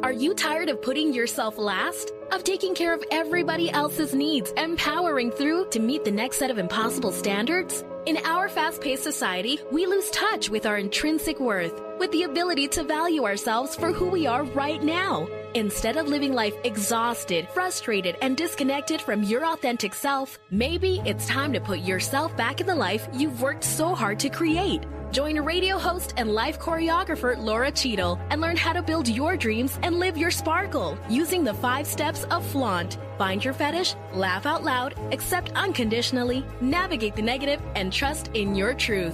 Are you tired of putting yourself last? Of taking care of everybody else's needs and powering through to meet the next set of impossible standards? In our fast-paced society, we lose touch with our intrinsic worth, with the ability to value ourselves for who we are right now. Instead of living life exhausted, frustrated, and disconnected from your authentic self, maybe it's time to put yourself back in the life you've worked so hard to create. Join radio host and life choreographer Laura Cheadle and learn how to build your dreams and live your sparkle using the 5 steps of flaunt. Find your fetish, laugh out loud, accept unconditionally, navigate the negative, and trust in your truth.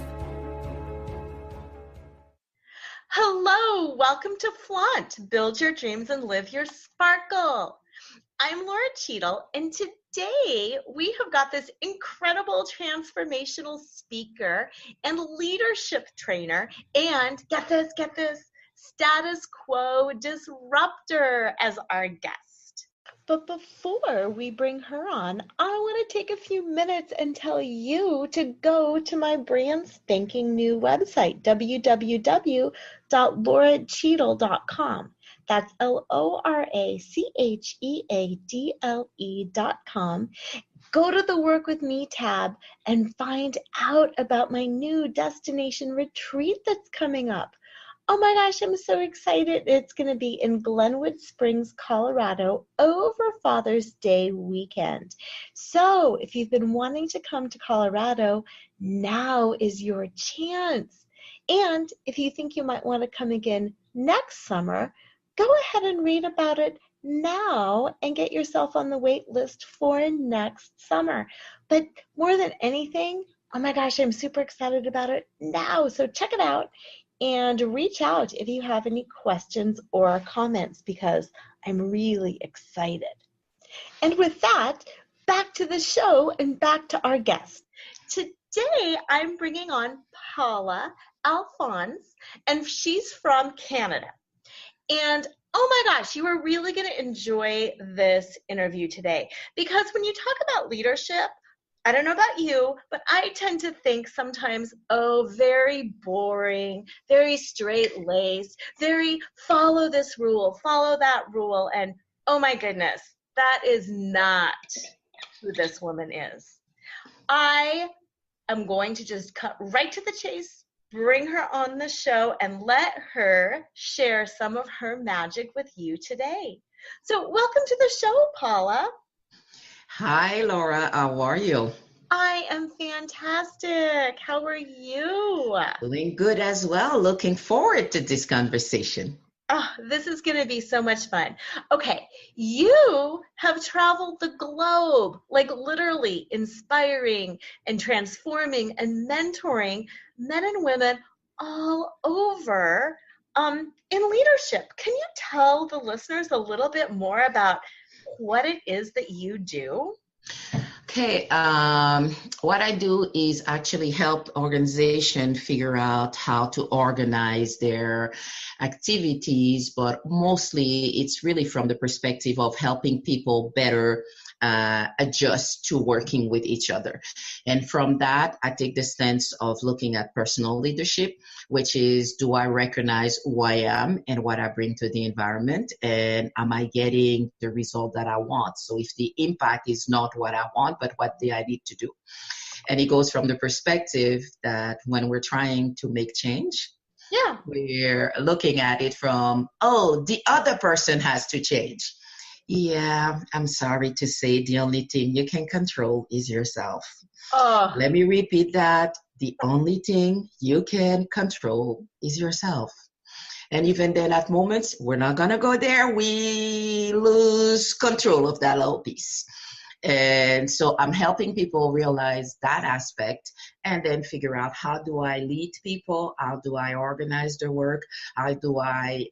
Hello, welcome to Flaunt, Build Your Dreams and Live Your Sparkle. I'm Laura Cheadle, and today we have got this incredible transformational speaker and leadership trainer, and get this, status quo disruptor as our guest. But before we bring her on, I want to take a few minutes and tell you to go to my brand spanking new website, www.lauracheadle.com. That's LoraCheadle.com. Go to the Work With Me tab and find out about my new destination retreat that's coming up. Oh my gosh, I'm so excited. It's going to be in Glenwood Springs, Colorado over Father's Day weekend. So if you've been wanting to come to Colorado, now is your chance. And if you think you might want to come again next summer, go ahead and read about it now and get yourself on the wait list for next summer. But more than anything, oh my gosh, I'm super excited about it now. So check it out. And reach out if you have any questions or comments because I'm really excited. And with that, back to the show and back to our guest. Today, I'm bringing on Paula Alphonse, and she's from Canada. And oh my gosh, you are really going to enjoy this interview today because when you talk about leadership, I don't know about you, but I tend to think sometimes, very boring, very straight-laced, very follow this rule, follow that rule, and oh my goodness, that is not who this woman is. I am going to just cut right to the chase, bring her on the show, and let her share some of her magic with you today. So welcome to the show, Paula. Hi, Laura. How are you? I am fantastic. How are you? Doing good as well. Looking forward to this conversation. Oh, this is going to be so much fun. Okay, you have traveled the globe, like literally inspiring and transforming and mentoring men and women all over in leadership. Can you tell the listeners a little bit more about what it is that you do? Okay, what I do is actually help organizations figure out how to organize their activities, but mostly it's really from the perspective of helping people better adjust to working with each other. And from that, I take the stance of looking at personal leadership, which is, do I recognize who I am and what I bring to the environment? And am I getting the result that I want? So if the impact is not what I want, but what do I need to do? And it goes from the perspective that when we're trying to make change, we're looking at it from, the other person has to change. Yeah, I'm sorry to say the only thing you can control is yourself. Oh. Let me repeat that. The only thing you can control is yourself. And even then at moments, we're not going to go there. We lose control of that little piece. And so I'm helping people realize that aspect and then figure out, how do I lead people? How do I organize their work? How do I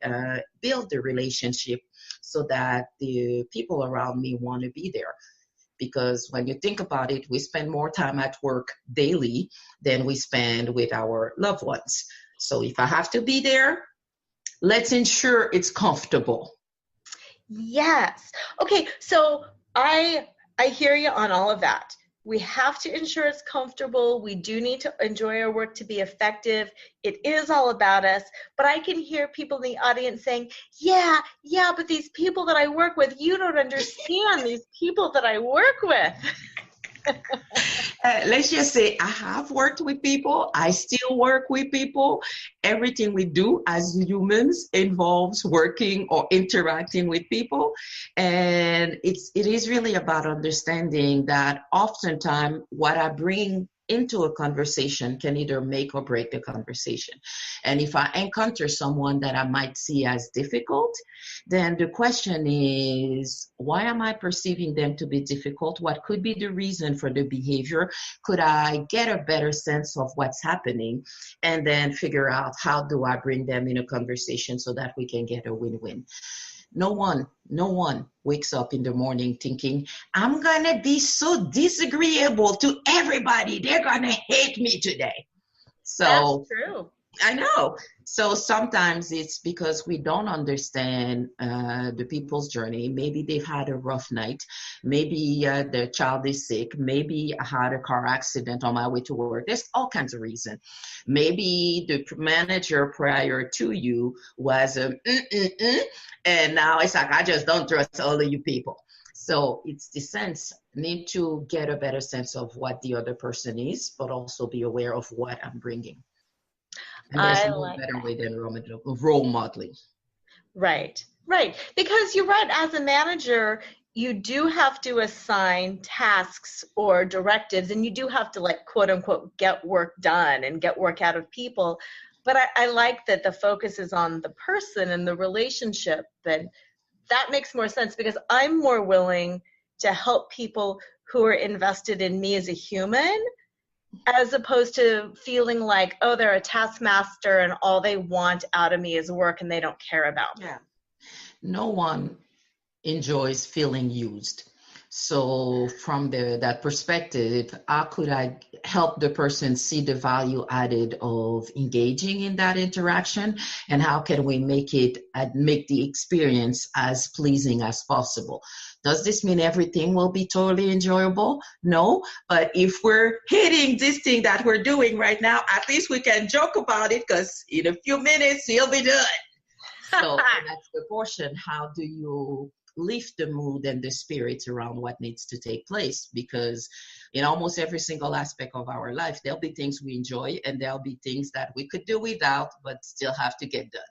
build the relationship so that the people around me want to be there? Because when you think about it, we spend more time at work daily than we spend with our loved ones. So if I have to be there, let's ensure it's comfortable. Yes. Okay, so I hear you on all of that. We have to ensure it's comfortable. We do need to enjoy our work to be effective. It is all about us. But I can hear people in the audience saying, yeah, but these people that I work with, you don't understand these people that I work with. Let's just say I have worked with people. I still work with people. Everything we do as humans involves working or interacting with people. And it is really about understanding that oftentimes what I bring into a conversation can either make or break the conversation. And if I encounter someone that I might see as difficult, then the question is, why am I perceiving them to be difficult? What could be the reason for the behavior? Could I get a better sense of what's happening? And then figure out how do I bring them in a conversation so that we can get a win-win. No one wakes up in the morning thinking, I'm going to be so disagreeable to everybody. They're going to hate me today. So that's true. I know. So sometimes it's because we don't understand the people's journey. Maybe they've had a rough night. Maybe their child is sick. Maybe I had a car accident on my way to work. There's all kinds of reasons. Maybe the manager prior to you was and now it's like, I just don't trust all of you people. So it's the sense, need to get a better sense of what the other person is, but also be aware of what I'm bringing. And there's no better way than role modeling. Right. Because you're right, as a manager, you do have to assign tasks or directives, and you do have to, like, quote unquote, get work done and get work out of people. But I like that the focus is on the person and the relationship. That makes more sense, because I'm more willing to help people who are invested in me as a human, as opposed to feeling like, oh, they're a taskmaster and all they want out of me is work and they don't care about me. Yeah. No one enjoys feeling used. So from that perspective, how could I help the person see the value added of engaging in that interaction? And how can we make the experience as pleasing as possible? Does this mean everything will be totally enjoyable? No, but if we're hitting this thing that we're doing right now, at least we can joke about it, because in a few minutes, you'll be done. So that's the portion. How do you lift the mood and the spirits around what needs to take place? Because in almost every single aspect of our life, there'll be things we enjoy and there'll be things that we could do without, but still have to get done.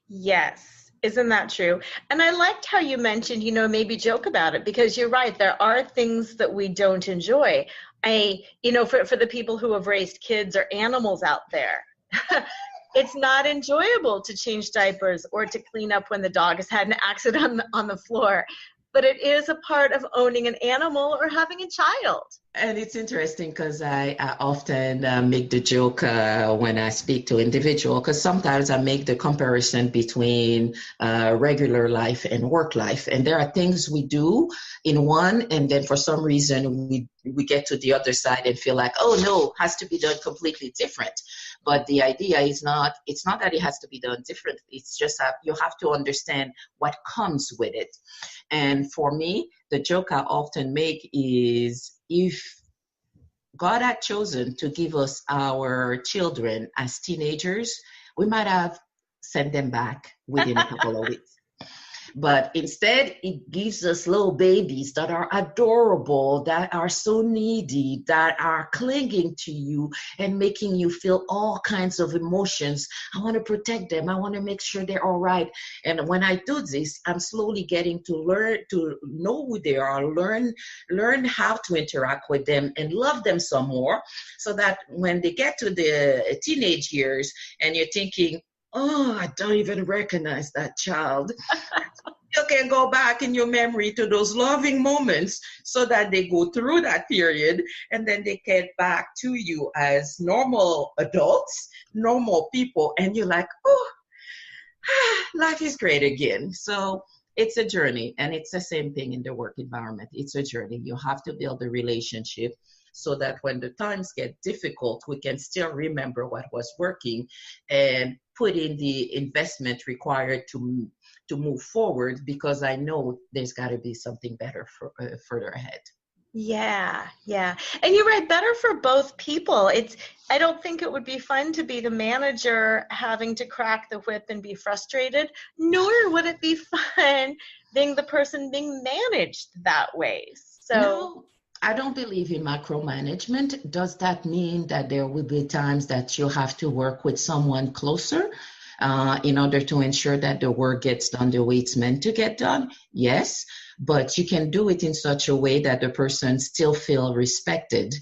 Yes. Isn't that true? And I liked how you mentioned, maybe joke about it, because you're right. There are things that we don't enjoy. For the people who have raised kids or animals out there, it's not enjoyable to change diapers or to clean up when the dog has had an accident on the floor. But it is a part of owning an animal or having a child. And it's interesting because I often make the joke when I speak to individuals, because sometimes I make the comparison between regular life and work life. And there are things we do in one, and then for some reason we get to the other side and feel like, oh no, has to be done completely different. But the idea is it's not that it has to be done different. It's just that you have to understand what comes with it. And for me, the joke I often make is, if God had chosen to give us our children as teenagers, we might have sent them back within a couple of weeks. But instead, it gives us little babies that are adorable, that are so needy, that are clinging to you and making you feel all kinds of emotions. I want to protect them. I want to make sure they're all right. And when I do this, I'm slowly getting to learn to know who they are, learn how to interact with them and love them some more, so that when they get to the teenage years and you're thinking, oh, I don't even recognize that child, you can go back in your memory to those loving moments, so that they go through that period and then they get back to you as normal adults, normal people, and you're like, oh, life is great again. So it's a journey, and it's the same thing in the work environment. It's a journey. You have to build a relationship so that when the times get difficult, we can still remember what was working and put in the investment required to move forward, because I know there's got to be something better further ahead. Yeah, yeah. And you're right, better for both people. I don't think it would be fun to be the manager having to crack the whip and be frustrated, nor would it be fun being the person being managed that way. So, No, I don't believe in micromanagement. Does that mean that there will be times that you have to work with someone closer in order to ensure that the work gets done the way it's meant to get done? Yes, but you can do it in such a way that the person still feel respected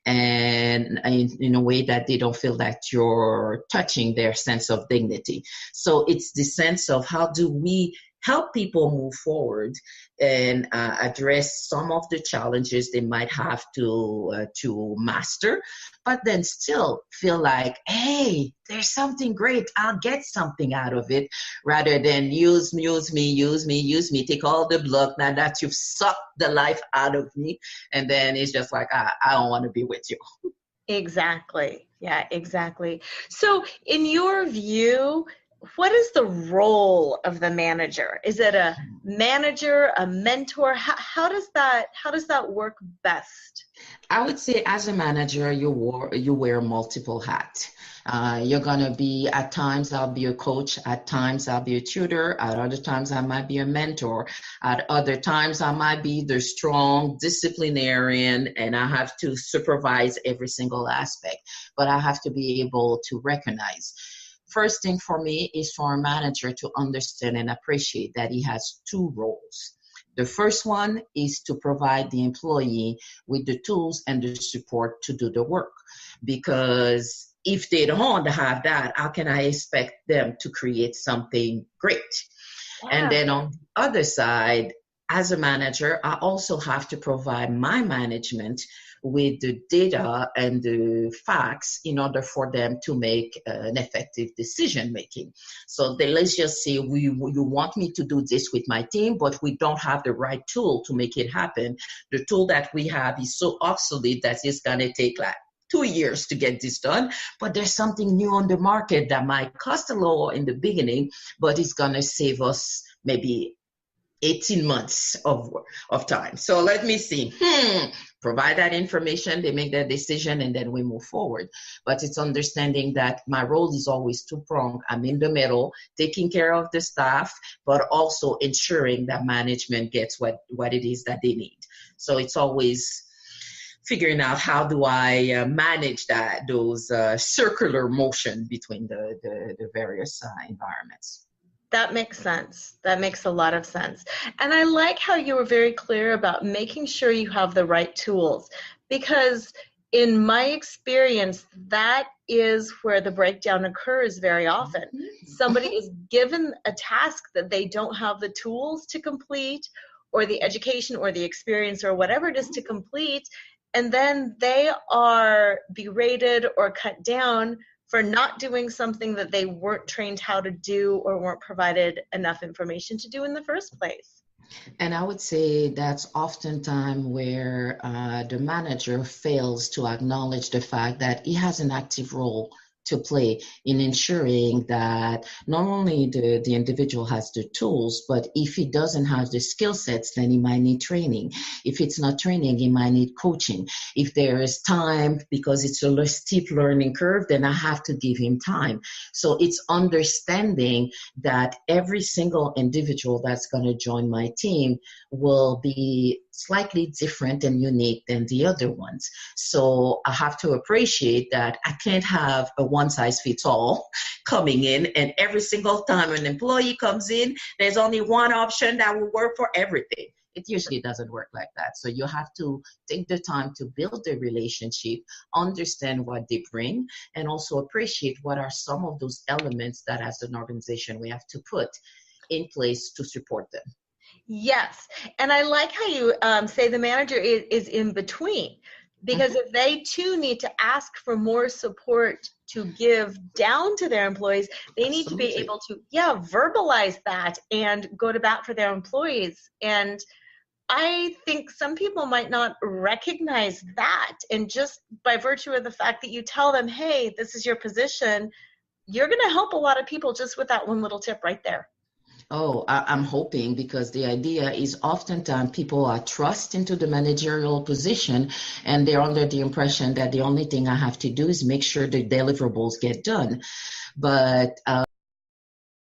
and in a way that they don't feel that you're touching their sense of dignity. So it's the sense of how do we help people move forward and address some of the challenges they might have to master, but then still feel like, hey, there's something great. I'll get something out of it, rather than use me, take all the blood now that you've sucked the life out of me, and then it's just like I don't want to be with you. exactly. Yeah, exactly. So, in your view, what is the role of the manager? Is it a manager, a mentor? How does that work best? I would say as a manager, you wear multiple hats. You're gonna be at times I'll be a coach, at times I'll be a tutor, at other times I might be a mentor, at other times I might be the strong disciplinarian and I have to supervise every single aspect. But I have to be able to recognize. First thing for me is for a manager to understand and appreciate that he has two roles. The first one is to provide the employee with the tools and the support to do the work. Because if they don't have that, how can I expect them to create something great? And Yeah. then on the other side, as a manager, I also have to provide my management with the data and the facts in order for them to make an effective decision making. So let's just say you want me to do this with my team, but we don't have the right tool to make it happen. The tool that we have is so obsolete that it's going to take like 2 years to get this done, but there's something new on the market that might cost a little in the beginning, but it's going to save us maybe 18 months of time. So let me see. Provide that information, they make their decision, and then we move forward. But it's understanding that my role is always two-pronged. I'm in the middle, taking care of the staff, but also ensuring that management gets what it is that they need. So it's always figuring out how do I manage those circular motion between the various environments. That makes sense. That makes a lot of sense. And I like how you were very clear about making sure you have the right tools, because in my experience, that is where the breakdown occurs very often. Somebody is given a task that they don't have the tools to complete, or the education or the experience or whatever it is to complete, and then they are berated or cut down for not doing something that they weren't trained how to do or weren't provided enough information to do in the first place. And I would say that's oftentimes where the manager fails to acknowledge the fact that he has an active role to play in ensuring that not only the individual has the tools, but if he doesn't have the skill sets, then he might need training. If it's not training, he might need coaching. If there is time, because it's a steep learning curve, then I have to give him time. So it's understanding that every single individual that's going to join my team will be slightly different and unique than the other ones. So I have to appreciate that I can't have a one-size-fits-all coming in, and every single time an employee comes in, there's only one option that will work for everything. It usually doesn't work like that. So you have to take the time to build the relationship, understand what they bring, and also appreciate what are some of those elements that as an organization we have to put in place to support them. Yes, and I like how you say the manager is in between, because if they too need to ask for more support to give down to their employees, they need to be able to, verbalize that and go to bat for their employees. And I think some people might not recognize that. And just by virtue of the fact that you tell them, hey, this is your position, you're going to help a lot of people just with that one little tip right there. Oh, I'm hoping, because the idea is oftentimes people are thrust into the managerial position and they're under the impression that the only thing I have to do is make sure the deliverables get done. But